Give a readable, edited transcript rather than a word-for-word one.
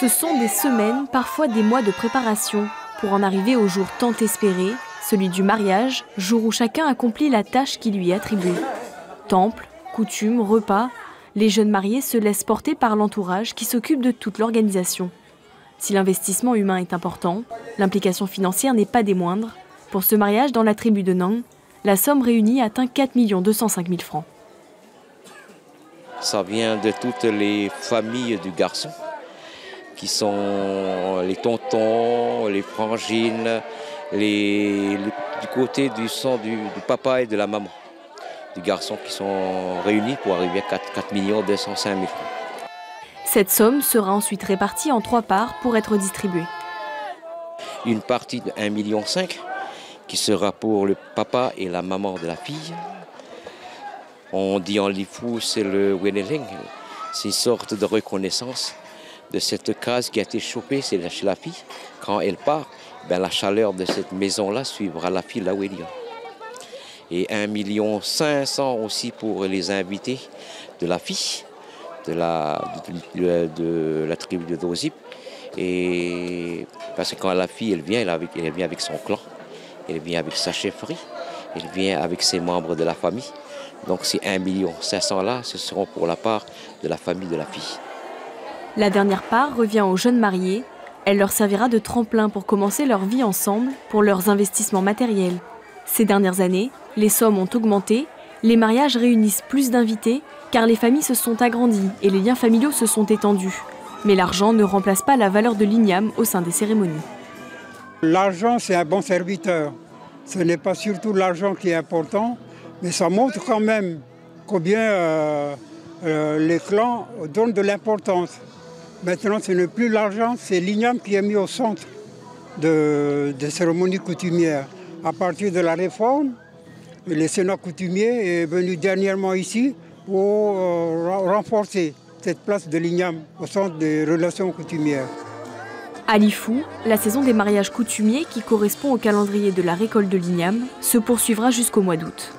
Ce sont des semaines, parfois des mois de préparation, pour en arriver au jour tant espéré, celui du mariage, jour où chacun accomplit la tâche qui lui est attribuée. Temple, coutumes, repas, les jeunes mariés se laissent porter par l'entourage qui s'occupe de toute l'organisation. Si l'investissement humain est important, l'implication financière n'est pas des moindres. Pour ce mariage dans la tribu de Nang, la somme réunie atteint 4 205 000 francs. Ça vient de toutes les familles du garçon, qui sont les tontons, les frangines, du côté du sang du papa et de la maman du garçon qui sont réunis pour arriver à 4 205 000 francs. Cette somme sera ensuite répartie en 3 parts pour être distribuée. Une partie de 1,5 million qui sera pour le papa et la maman de la fille. On dit en Lifou, c'est le Weneling. C'est une sorte de reconnaissance de cette case qui a été chauffée chez la fille. Quand elle part, ben la chaleur de cette maison-là suivra la fille là où elle est. Et 1,5 million aussi pour les invités de la fille, de la tribu de Dozip. Et parce que quand la fille elle vient avec son clan, elle vient avec sa chefferie, elle vient avec ses membres de la famille. Donc ces 1,5 million là, ce seront pour la part de la famille de la fille. La dernière part revient aux jeunes mariés. Elle leur servira de tremplin pour commencer leur vie ensemble, pour leurs investissements matériels. Ces dernières années, les sommes ont augmenté, les mariages réunissent plus d'invités, car les familles se sont agrandies et les liens familiaux se sont étendus. Mais l'argent ne remplace pas la valeur de l'igname au sein des cérémonies. L'argent, c'est un bon serviteur. Ce n'est pas surtout l'argent qui est important, mais ça montre quand même combien les clans donnent de l'importance. Maintenant, ce n'est plus l'argent, c'est l'igname qui est mis au centre des cérémonies coutumières. À partir de la réforme, le Sénat coutumier est venu dernièrement ici pour renforcer cette place de l'igname au centre des relations coutumières. À Lifou, la saison des mariages coutumiers, qui correspond au calendrier de la récolte de l'igname, se poursuivra jusqu'au mois d'août.